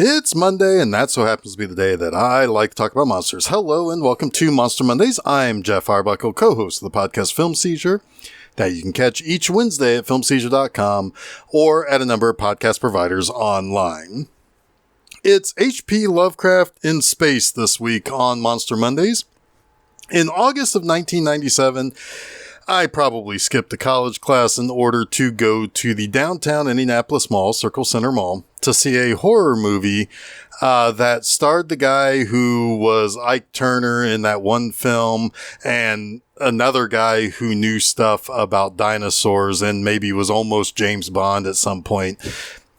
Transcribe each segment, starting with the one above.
It's Monday, and that so happens to be the day that I like to talk about monsters. Hello, and welcome to Monster Mondays. I'm Jeff Arbuckle, co-host of the podcast Film Seizure, that you can catch each Wednesday at filmseizure.com or at a number of podcast providers online. It's H.P. Lovecraft in space this week on Monster Mondays. In August of 1997, I probably skipped a college class in order to go to the downtown Indianapolis Mall, Circle Center Mall, to see a horror movie that starred the guy who was Ike Turner in that one film and another guy who knew stuff about dinosaurs and maybe was almost James Bond at some point.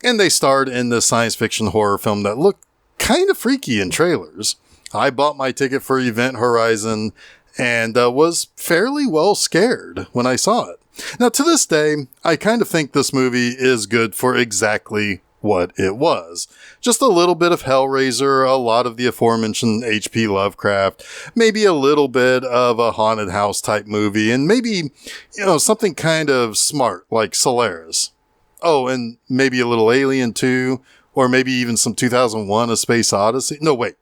And they starred in this science fiction horror film that looked kind of freaky in trailers. I bought my ticket for Event Horizon and was fairly well scared when I saw it. Now, to this day, I kind of think this movie is good for exactly what it was. Just a little bit of Hellraiser, a lot of the aforementioned H.P. Lovecraft, maybe a little bit of a haunted house type movie, and maybe, something kind of smart like Solaris. Oh, and maybe a little Alien too, or maybe even some 2001 A Space Odyssey. No, wait.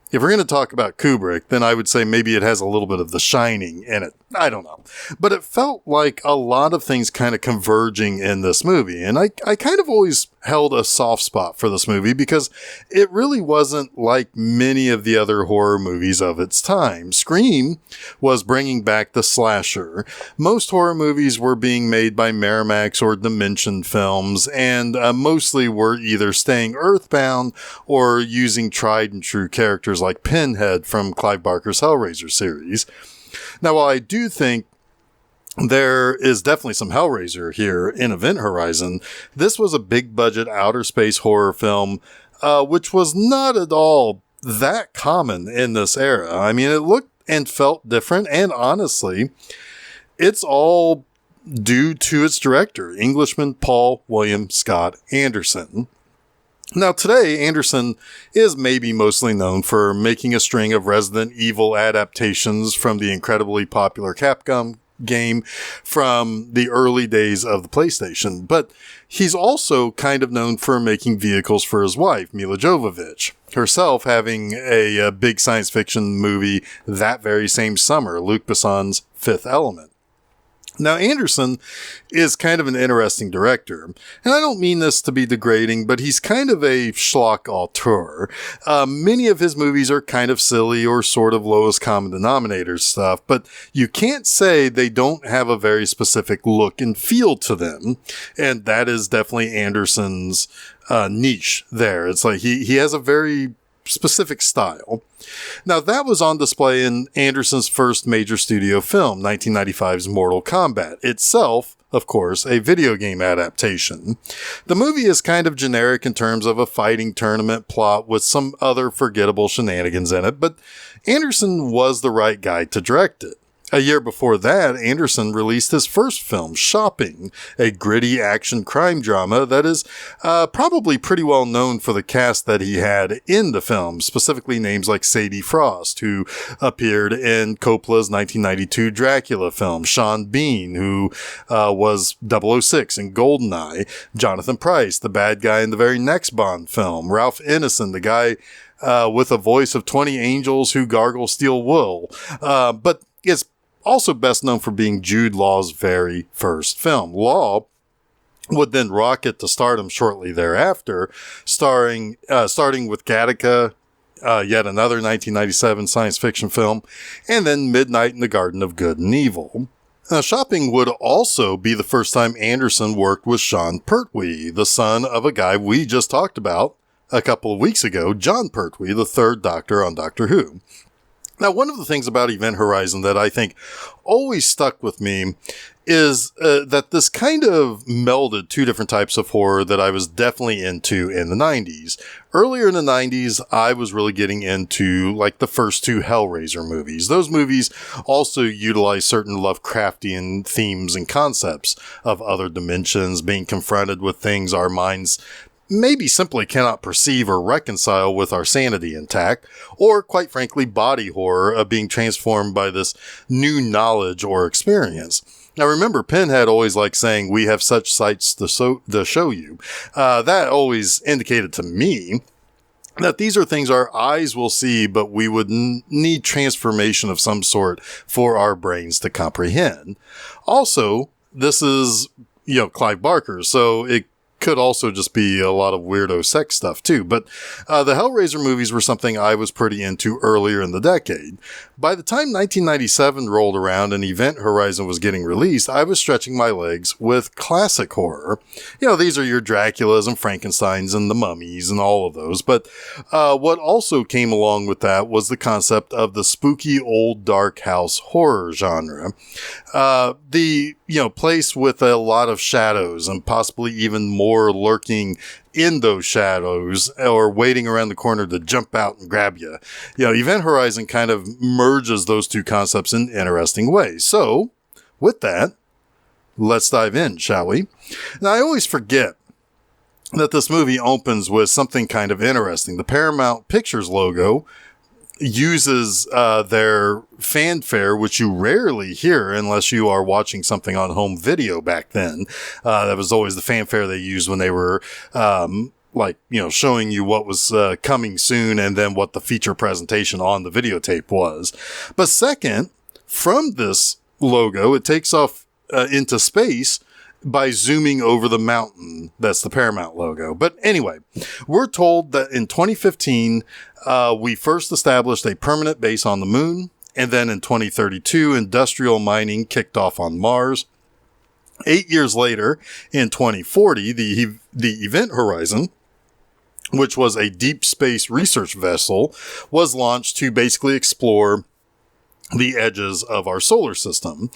If we're going to talk about Kubrick, then I would say maybe it has a little bit of The Shining in it. I don't know. But it felt like a lot of things kind of converging in this movie. And I kind of always held a soft spot for this movie because it really wasn't like many of the other horror movies of its time. Scream was bringing back the slasher. Most horror movies were being made by Miramax or Dimension Films, and mostly were either staying earthbound or using tried and true characters like Pinhead from Clive Barker's Hellraiser series. Now, while I do think there is definitely some Hellraiser here in Event Horizon, this was a big budget outer space horror film, which was not at all that common in this era. I mean, it looked and felt different, and honestly, it's all due to its director, Englishman Paul William Scott Anderson. Now, today, Anderson is maybe mostly known for making a string of Resident Evil adaptations from the incredibly popular Capcom game from the early days of the PlayStation, but he's also kind of known for making vehicles for his wife, Mila Jovovich, herself having a big science fiction movie that very same summer, Luc Besson's Fifth Element. Now, Anderson is kind of an interesting director, and I don't mean this to be degrading, but he's kind of a schlock auteur. Many of his movies are kind of silly or sort of lowest common denominator stuff, but you can't say they don't have a very specific look and feel to them, and that is definitely Anderson's niche there. It's like he has a very specific style. Now, that was on display in Anderson's first major studio film, 1995's Mortal Kombat, itself, of course, a video game adaptation. The movie is kind of generic in terms of a fighting tournament plot with some other forgettable shenanigans in it, but Anderson was the right guy to direct it. A year before that, Anderson released his first film, Shopping, a gritty action crime drama that is probably pretty well known for the cast that he had in the film, specifically names like Sadie Frost, who appeared in Coppola's 1992 Dracula film, Sean Bean, who was 006 in Goldeneye, Jonathan Pryce, the bad guy in the very next Bond film, Ralph Ineson, the guy with a voice of 20 angels who gargle steel wool, but it's also best known for being Jude Law's very first film. Law would then rocket to stardom shortly thereafter, starting with Gattaca, yet another 1997 science fiction film, and then Midnight in the Garden of Good and Evil. Shopping would also be the first time Anderson worked with Sean Pertwee, the son of a guy we just talked about a couple of weeks ago, John Pertwee, the third Doctor on Doctor Who. Now, one of the things about Event Horizon that I think always stuck with me is that this kind of melded two different types of horror that I was definitely into in the 90s. Earlier in the 90s, I was really getting into like the first two Hellraiser movies. Those movies also utilize certain Lovecraftian themes and concepts of other dimensions, being confronted with things our minds maybe simply cannot perceive or reconcile with our sanity intact, or quite frankly, body horror of being transformed by this new knowledge or experience. Now remember, Pinhead always liked saying, "We have such sights to show you." That always indicated to me that these are things our eyes will see, but we would need transformation of some sort for our brains to comprehend. Also, this is, Clive Barker, so it could also just be a lot of weirdo sex stuff too. But the Hellraiser movies were something I was pretty into earlier in the decade. By the time 1997 rolled around and Event Horizon was getting released, I was stretching my legs with classic horror. These are your Draculas and Frankensteins and the Mummies and all of those. But what also came along with that was the concept of the spooky old dark house horror genre. The place with a lot of shadows and possibly even more lurking in those shadows or waiting around the corner to jump out and grab you. Event Horizon kind of merges those two concepts in interesting ways. So with that, let's dive in, shall we? Now, I always forget that this movie opens with something kind of interesting. The Paramount Pictures logo uses their fanfare, which you rarely hear unless you are watching something on home video back then. That was always the fanfare they used when they were showing you what was coming soon and then what the feature presentation on the videotape was. But second, from this logo, it takes off into space by zooming over the mountain. That's the Paramount logo. But anyway, we're told that in 2015, we first established a permanent base on the moon. And then in 2032, industrial mining kicked off on Mars. 8 years later, in 2040, the Event Horizon, which was a deep space research vessel, was launched to basically explore the edges of our solar system.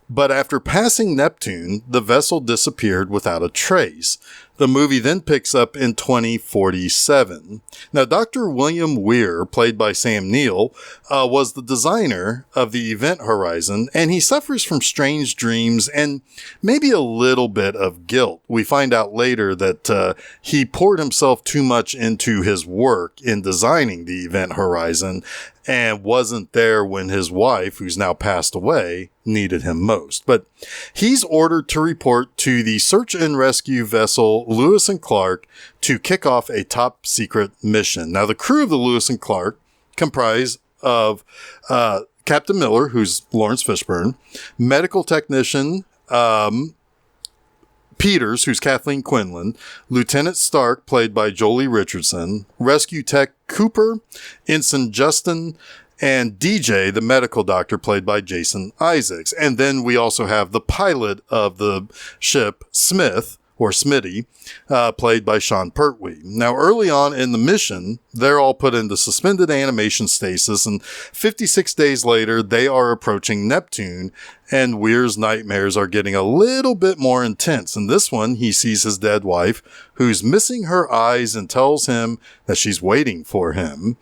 But after passing Neptune, the vessel disappeared without a trace. The movie then picks up in 2047. Now, Dr. William Weir, played by Sam Neill, was the designer of the Event Horizon, and he suffers from strange dreams and maybe a little bit of guilt. We find out later that he poured himself too much into his work in designing the Event Horizon and wasn't there when his wife, who's now passed away, needed him most. But he's ordered to report to the search and rescue vessel Lewis and Clark to kick off a top secret mission. Now, the crew of the Lewis and Clark comprise of Captain Miller, who's Laurence Fishburne, medical technician Peters, who's Kathleen Quinlan, Lieutenant Stark, played by Jolie Richardson, Rescue Tech Cooper, Ensign Justin, and DJ, the medical doctor, played by Jason Isaacs. And then we also have the pilot of the ship, Smith, or Smitty, played by Sean Pertwee. Now, early on in the mission, they're all put into suspended animation stasis, and 56 days later, they are approaching Neptune, and Weir's nightmares are getting a little bit more intense. In this one, he sees his dead wife, who's missing her eyes, and tells him that she's waiting for him.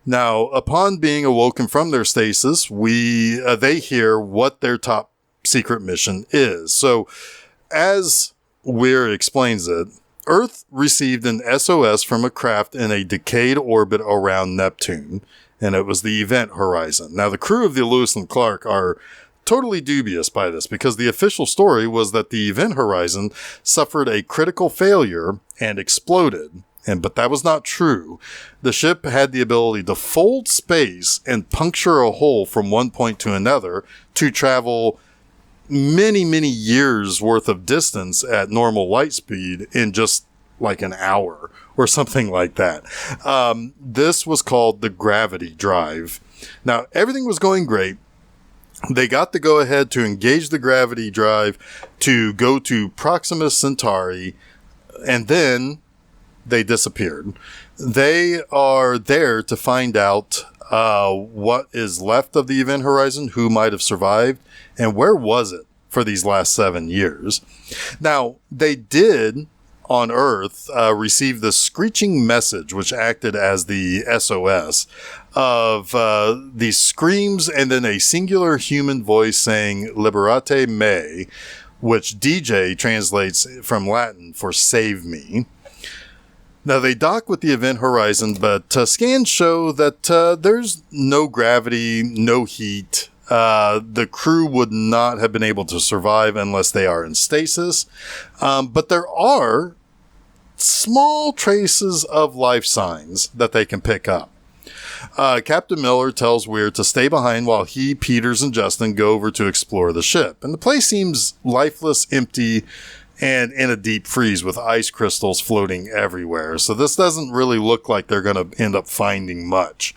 Now, upon being awoken from their stasis, they hear what their top secret mission is. So, as Weir explains it, Earth received an SOS from a craft in a decayed orbit around Neptune, and it was the Event Horizon. Now, the crew of the Lewis and Clark are totally dubious by this because the official story was that the Event Horizon suffered a critical failure and exploded. But that was not true. The ship had the ability to fold space and puncture a hole from one point to another to travel many, many years worth of distance at normal light speed in just like an hour or something like that. This was called the gravity drive. Now, everything was going great. They got the go-ahead to engage the gravity drive to go to Proxima Centauri, and then they disappeared. They are there to find out what is left of the Event Horizon, who might have survived, and where was it for these last 7 years. Now, they did, on Earth, receive the screeching message, which acted as the SOS, of these screams and then a singular human voice saying, "Liberate me," which DJ translates from Latin for "save me." Now, they dock with the Event Horizon, but scans show that there's no gravity, no heat. The crew would not have been able to survive unless they are in stasis. But there are small traces of life signs that they can pick up. Captain Miller tells Weir to stay behind while he, Peters, and Justin go over to explore the ship. And the place seems lifeless, empty, and in a deep freeze with ice crystals floating everywhere. So this doesn't really look like they're going to end up finding much.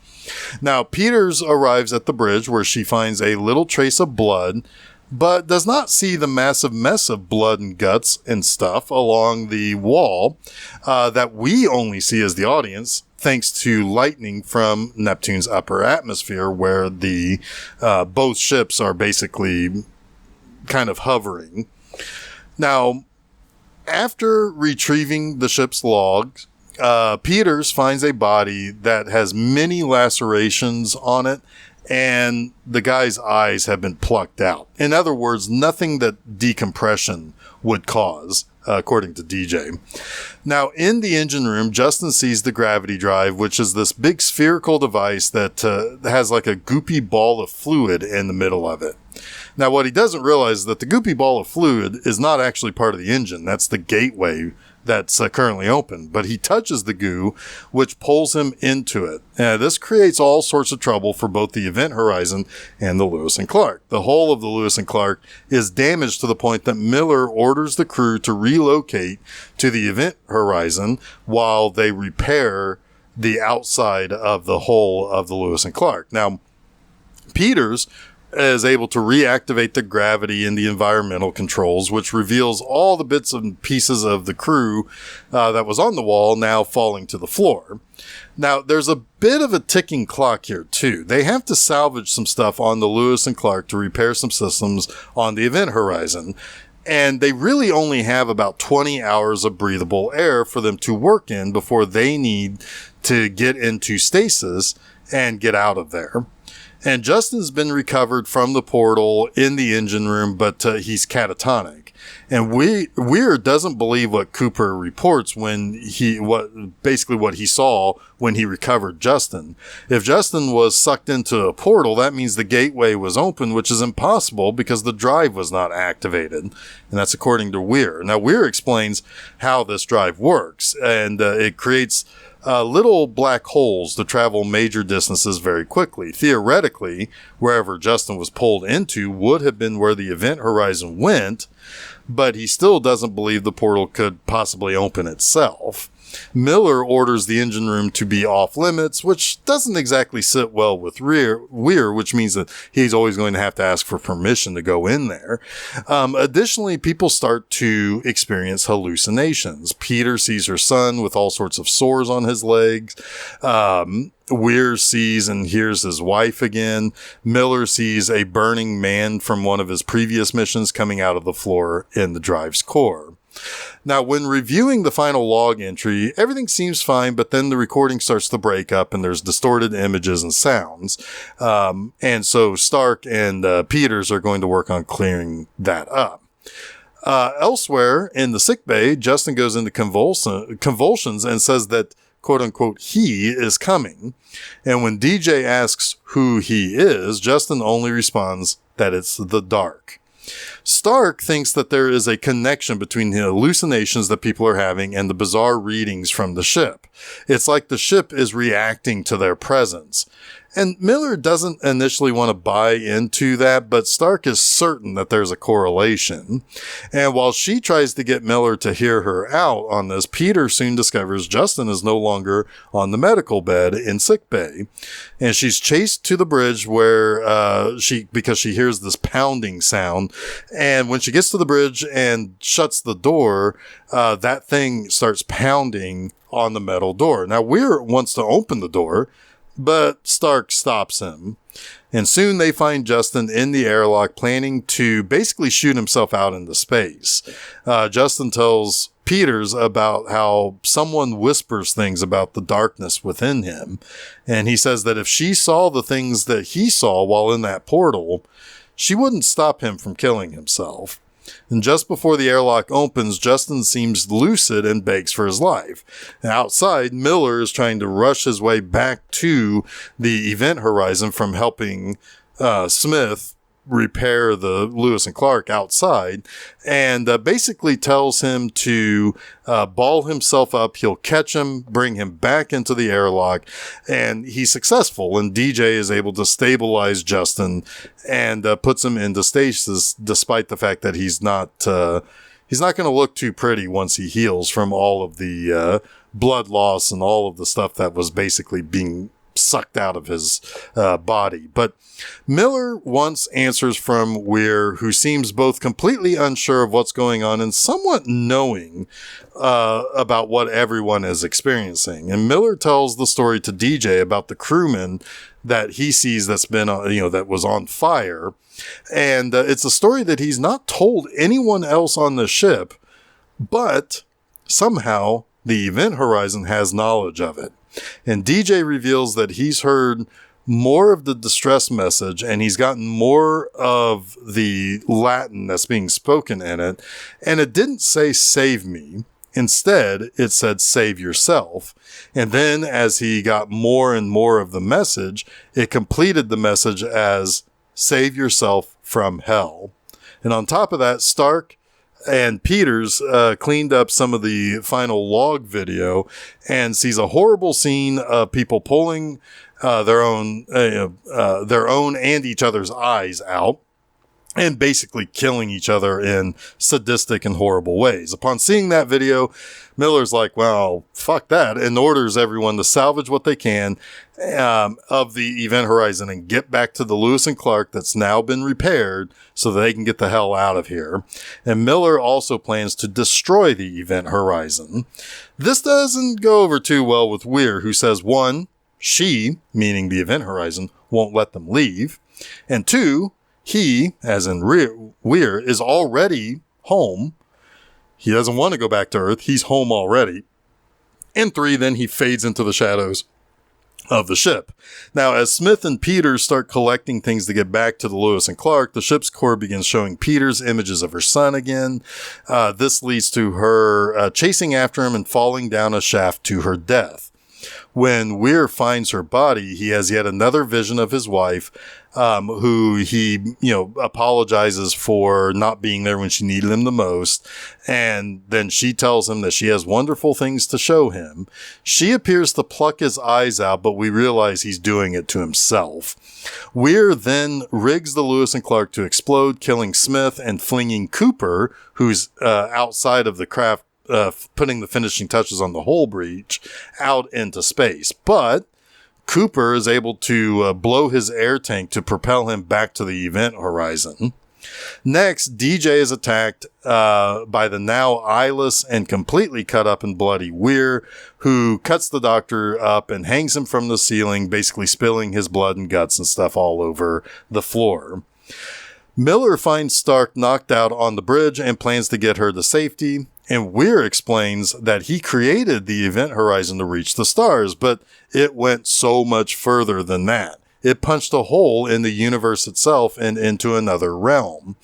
Now, Peters arrives at the bridge where she finds a little trace of blood, but does not see the massive mess of blood and guts and stuff along the wall that we only see as the audience, thanks to lightning from Neptune's upper atmosphere, where the both ships are basically kind of hovering. Now, after retrieving the ship's logs, Peters finds a body that has many lacerations on it, and the guy's eyes have been plucked out. In other words, nothing that decompression would cause, according to DJ. Now, in the engine room, Justin sees the gravity drive, which is this big spherical device that has like a goopy ball of fluid in the middle of it. Now, what he doesn't realize is that the goopy ball of fluid is not actually part of the engine. That's the gateway that's currently open, but he touches the goo, which pulls him into it. This creates all sorts of trouble for both the Event Horizon and the Lewis and Clark. The hull of the Lewis and Clark is damaged to the point that Miller orders the crew to relocate to the Event Horizon while they repair the outside of the hull of the Lewis and Clark. Now, Peters is able to reactivate the gravity and the environmental controls, which reveals all the bits and pieces of the crew that was on the wall now falling to the floor. Now, there's a bit of a ticking clock here, too. They have to salvage some stuff on the Lewis and Clark to repair some systems on the Event Horizon. And they really only have about 20 hours of breathable air for them to work in before they need to get into stasis and get out of there. And Justin's been recovered from the portal in the engine room, but he's catatonic. And Weir doesn't believe what Cooper reports what he saw when he recovered Justin. If Justin was sucked into a portal, that means the gateway was open, which is impossible because the drive was not activated. And that's according to Weir. Now, Weir explains how this drive works, and it creates little black holes to travel major distances very quickly. Theoretically, wherever Justin was pulled into would have been where the Event Horizon went, but he still doesn't believe the portal could possibly open itself. Miller orders the engine room to be off limits, which doesn't exactly sit well with Weir, which means that he's always going to have to ask for permission to go in there. Additionally, people start to experience hallucinations. Peter sees her son with all sorts of sores on his legs. Weir sees and hears his wife again. Miller sees a burning man from one of his previous missions coming out of the floor in the drive's core. Now, when reviewing the final log entry, everything seems fine, but then the recording starts to break up and there's distorted images and sounds. And so Stark and Peters are going to work on clearing that up. Elsewhere in the sickbay, Justin goes into convulsions and says that, quote unquote, he is coming. And when DJ asks who he is, Justin only responds that it's the Dark. Stark thinks that there is a connection between the hallucinations that people are having and the bizarre readings from the ship. It's like the ship is reacting to their presence. And Miller doesn't initially want to buy into that, but Stark is certain that there's a correlation. And while she tries to get Miller to hear her out on this, Peter soon discovers Justin is no longer on the medical bed in sickbay. And she's chased to the bridge where because she hears this pounding sound. And when she gets to the bridge and shuts the door, that thing starts pounding on the metal door. Now, Weir wants to open the door, but Stark stops him. And soon they find Justin in the airlock planning to basically shoot himself out into space. Justin tells Peters about how someone whispers things about the darkness within him. And he says that if she saw the things that he saw while in that portal, she wouldn't stop him from killing himself. And just before the airlock opens, Justin seems lucid and begs for his life. And outside, Miller is trying to rush his way back to the Event Horizon from helping Smith repair the Lewis and Clark outside, and basically tells him to ball himself up. He'll catch him, bring him back into the airlock, and he's successful. And DJ is able to stabilize Justin and puts him into stasis, despite the fact that he's not going to look too pretty once he heals from all of the blood loss and all of the stuff that was basically being sucked out of his body. But Miller wants answers from Weir, who seems both completely unsure of what's going on and somewhat knowing about what everyone is experiencing. And Miller tells the story to DJ about the crewman that he sees that's been, that was on fire. And it's a story that he's not told anyone else on the ship, but somehow the Event Horizon has knowledge of it. And DJ reveals that he's heard more of the distress message and he's gotten more of the Latin that's being spoken in it. And it didn't say save me. Instead, it said save yourself. And then as he got more and more of the message, it completed the message as save yourself from hell. And on top of that, Stark and Peters cleaned up some of the final log video and sees a horrible scene of people pulling their own and each other's eyes out and basically killing each other in sadistic and horrible ways. Upon seeing that video, Miller's like, well, fuck that, and orders everyone to salvage what they can of the Event Horizon and get back to the Lewis and Clark that's now been repaired so that they can get the hell out of here. And Miller also plans to destroy the Event Horizon. This doesn't go over too well with Weir, who says, one, she, meaning the Event Horizon, won't let them leave. And two, he, as in Weir, is already home. He doesn't want to go back to Earth. He's home already. And three, then he fades into the shadows of the ship. Now, as Smith and Peters start collecting things to get back to the Lewis and Clark, the ship's core begins showing Peters images of her son again. This leads to her chasing after him and falling down a shaft to her death. When Weir finds her body, he has yet another vision of his wife, who he, apologizes for not being there when she needed him the most. And then she tells him that she has wonderful things to show him. She appears to pluck his eyes out, but we realize he's doing it to himself. Weir then rigs the Lewis and Clark to explode, killing Smith and flinging Cooper, who's outside of the craft, putting the finishing touches on the hull breach, out into space. But Cooper is able to blow his air tank to propel him back to the Event Horizon. Next, DJ is attacked by the now eyeless and completely cut up and bloody Weir, who cuts the doctor up and hangs him from the ceiling, basically spilling his blood and guts and stuff all over the floor. Miller finds Stark knocked out on the bridge and plans to get her to safety. And Weir explains that he created the Event Horizon to reach the stars, but it went so much further than that. It punched a hole in the universe itself and into another realm.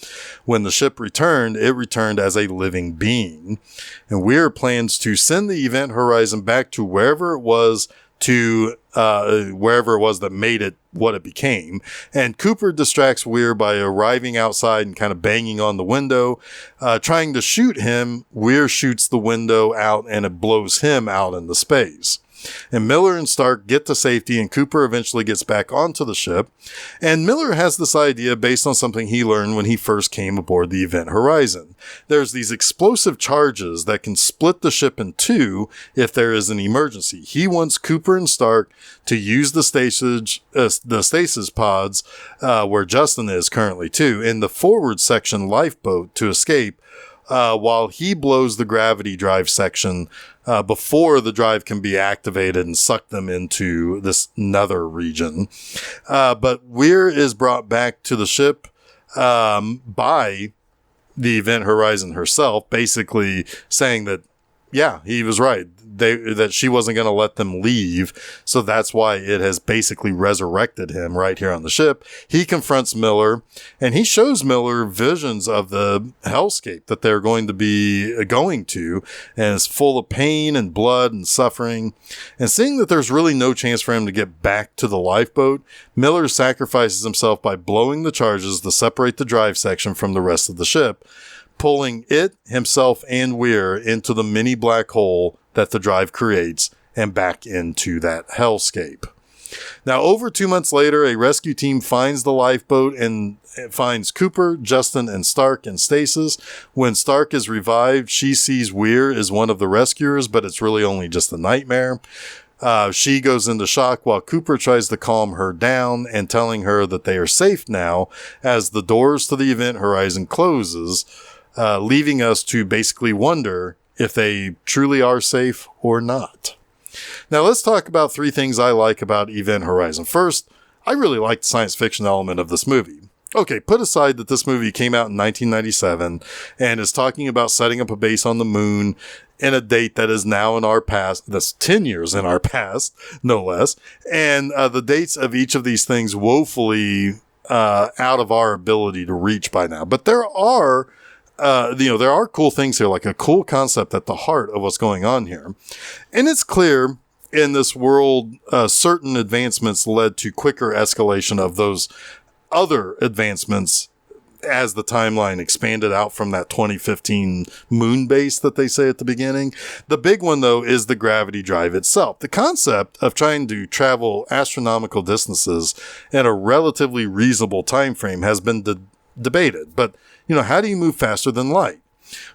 When the ship returned, it returned as a living being. And Weir plans to send the Event Horizon back to wherever it was that made it what it became. And Cooper distracts Weir by arriving outside and kind of banging on the window. Trying to shoot him, Weir shoots the window out and it blows him out into space. And Miller and Stark get to safety and Cooper eventually gets back onto the ship. And Miller has this idea based on something he learned when he first came aboard the Event Horizon. There's these explosive charges that can split the ship in two if there is an emergency. He wants Cooper and Stark to use the stasis pods, where Justin is currently too, in the forward section lifeboat to escape, while he blows the gravity drive section before the drive can be activated and suck them into this nether region. But Weir is brought back to the ship by the Event Horizon herself, basically saying that, yeah, he was right. that she wasn't going to let them leave. So that's why it has basically resurrected him right here on the ship. He confronts Miller, and he shows Miller visions of the hellscape that they're going to be going to, and it's full of pain and blood and suffering. And seeing that there's really no chance for him to get back to the lifeboat, Miller sacrifices himself by blowing the charges to separate the drive section from the rest of the ship, pulling it, himself, and Weir into the mini black hole that the drive creates and back into that hellscape. Now, over 2 months later, a rescue team finds the lifeboat and finds Cooper, Justin, and Stark in stasis. When Stark is revived, she sees Weir as one of the rescuers, but it's really only just a nightmare. She goes into shock while Cooper tries to calm her down and telling her that they are safe now as the doors to the event horizon closes, leaving us to basically wonder if they truly are safe or not. Now, let's talk about 3 things I like about Event Horizon. First, I really like the science fiction element of this movie. Okay, put aside that this movie came out in 1997 and is talking about setting up a base on the moon in a date that is now in our past, that's 10 years in our past, no less. And the dates of each of these things woefully out of our ability to reach by now. But there are there are cool things here, like a cool concept at the heart of what's going on here. And it's clear in this world, certain advancements led to quicker escalation of those other advancements as the timeline expanded out from that 2015 moon base that they say at the beginning. The big one, though, is the gravity drive itself. The concept of trying to travel astronomical distances in a relatively reasonable time frame has been debated. But, how do you move faster than light?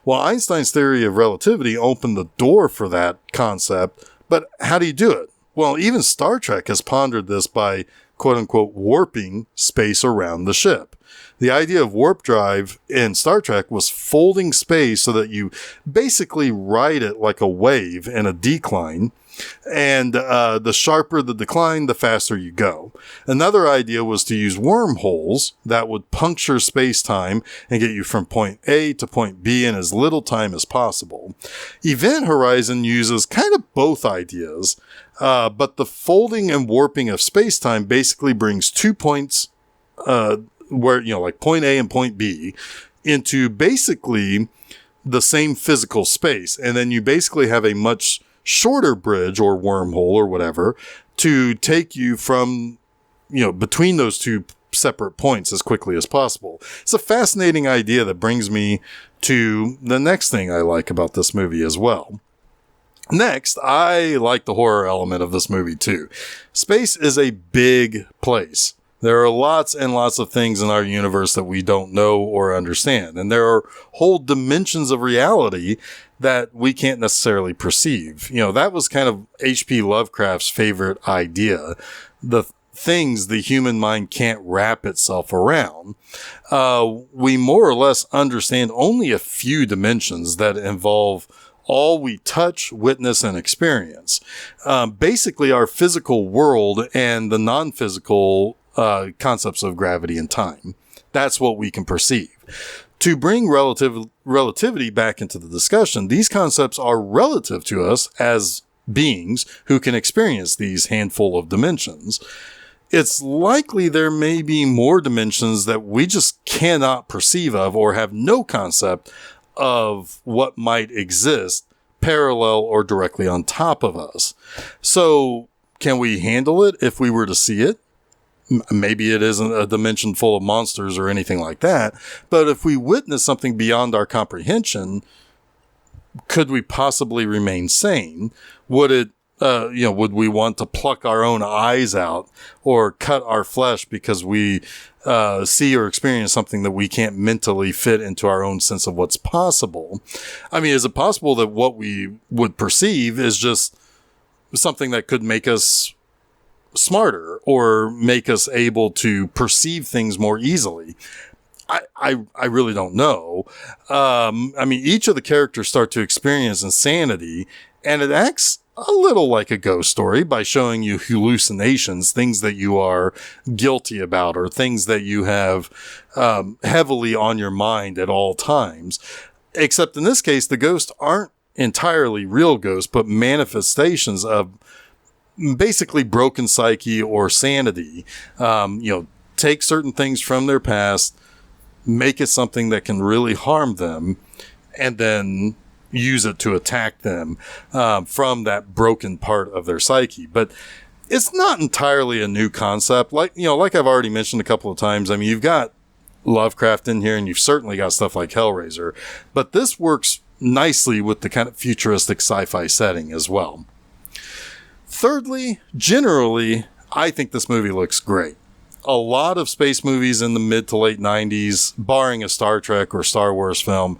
Well, Einstein's theory of relativity opened the door for that concept, but how do you do it? Well, even Star Trek has pondered this by, quote-unquote, warping space around the ship. The idea of warp drive in Star Trek was folding space so that you basically ride it like a wave in a decline, and the sharper the decline, the faster you go. Another idea was to use wormholes that would puncture space-time and get you from point A to point B in as little time as possible. Event Horizon uses kind of both ideas, but the folding and warping of space-time basically brings 2 points where, like point A and point B into basically the same physical space. And then you basically have a much shorter bridge or wormhole or whatever to take you from, between those 2 separate points as quickly as possible. It's a fascinating idea that brings me to the next thing I like about this movie as well. Next, I like the horror element of this movie too. Space is a big place. There are lots and lots of things in our universe that we don't know or understand. And there are whole dimensions of reality that we can't necessarily perceive. That was kind of H.P. Lovecraft's favorite idea. The things the human mind can't wrap itself around. We more or less understand only a few dimensions that involve all we touch, witness, and experience. Basically, our physical world and the non-physical concepts of gravity and time. That's what we can perceive. To bring relativity back into the discussion, these concepts are relative to us as beings who can experience these handful of dimensions. It's likely there may be more dimensions that we just cannot perceive of or have no concept of what might exist parallel or directly on top of us. So, can we handle it if we were to see it? Maybe it isn't a dimension full of monsters or anything like that, but if we witness something beyond our comprehension, could we possibly remain sane? Would it, would we want to pluck our own eyes out or cut our flesh because we see or experience something that we can't mentally fit into our own sense of what's possible? I mean, is it possible that what we would perceive is just something that could make us smarter or make us able to perceive things more easily? I really don't know. Each of the characters start to experience insanity, and it acts a little like a ghost story by showing you hallucinations, things that you are guilty about or things that you have heavily on your mind at all times. Except in this case, the ghosts aren't entirely real ghosts, but manifestations of basically broken psyche or sanity. Take certain things from their past, make it something that can really harm them, and then use it to attack them from that broken part of their psyche. But it's not entirely a new concept. Like I've already mentioned a couple of times, I mean, you've got Lovecraft in here, and you've certainly got stuff like Hellraiser, but this works nicely with the kind of futuristic sci-fi setting as well. Thirdly, generally, I think this movie looks great. A lot of space movies in the mid to late 90s, barring a Star Trek or Star Wars film,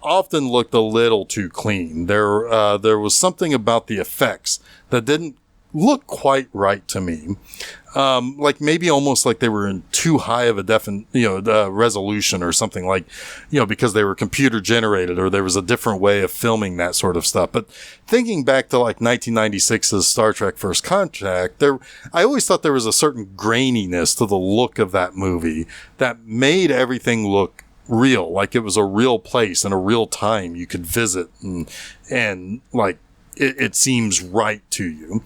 often looked a little too clean. There was something about the effects that didn't look quite right to me. Like maybe almost like they were in too high of a resolution or something, like, because they were computer generated, or there was a different way of filming that sort of stuff. But thinking back to like 1996's Star Trek First Contact, I always thought there was a certain graininess to the look of that movie that made everything look real, like it was a real place and a real time you could visit, and like, it seems right to you.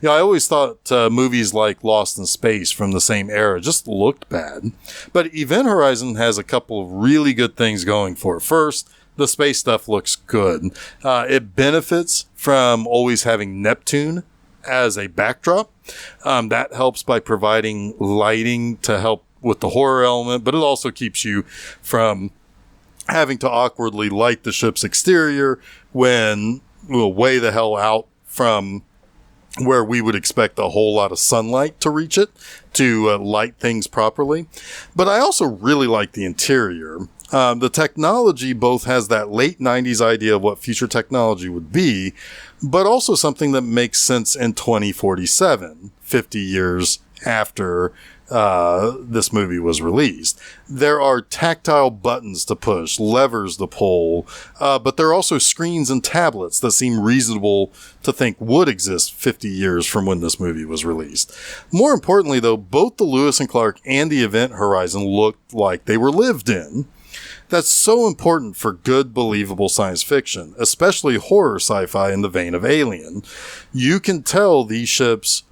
I always thought movies like Lost in Space from the same era just looked bad. But Event Horizon has a couple of really good things going for it. First, the space stuff looks good. It benefits from always having Neptune as a backdrop. That helps by providing lighting to help with the horror element, but it also keeps you from having to awkwardly light the ship's exterior when way the hell out from where we would expect a whole lot of sunlight to reach it to light things properly. But I also really like the interior. The technology both has that late 90s idea of what future technology would be, but also something that makes sense in 2047, 50 years after this movie was released. There are tactile buttons to push, levers to pull, but there are also screens and tablets that seem reasonable to think would exist 50 years from when this movie was released. More importantly, though, both the Lewis and Clark and the Event Horizon looked like they were lived in. That's so important for good, believable science fiction, especially horror sci-fi in the vein of Alien. You can tell these ships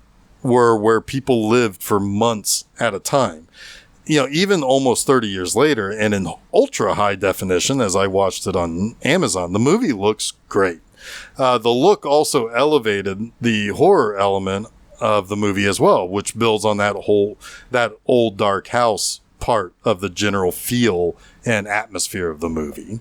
were where people lived for months at a time. Even almost 30 years later, and in ultra high definition, as I watched it on Amazon, the movie looks great. The look also elevated the horror element of the movie as well, which builds on that old dark house part of the general feel and atmosphere of the movie.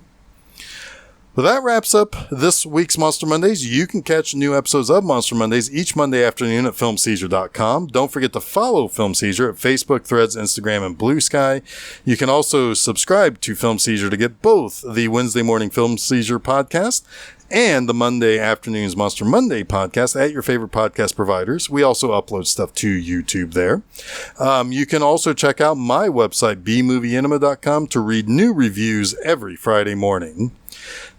Well, that wraps up this week's Monster Mondays. You can catch new episodes of Monster Mondays each Monday afternoon at filmseizure.com. Don't forget to follow Film Seizure at Facebook, Threads, Instagram, and Blue Sky. You can also subscribe to Film Seizure to get both the Wednesday morning Film Seizure podcast and the Monday afternoon's Monster Monday podcast at your favorite podcast providers. We also upload stuff to YouTube there. You can also check out my website, bmoviecinema.com, to read new reviews every Friday morning.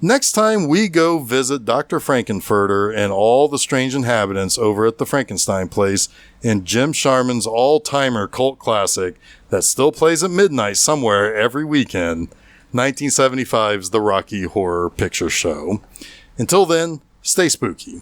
Next time, we go visit Dr. Frankenfurter and all the strange inhabitants over at the Frankenstein place in Jim Sharman's all-timer cult classic that still plays at midnight somewhere every weekend, 1975's The Rocky Horror Picture Show. Until then, stay spooky.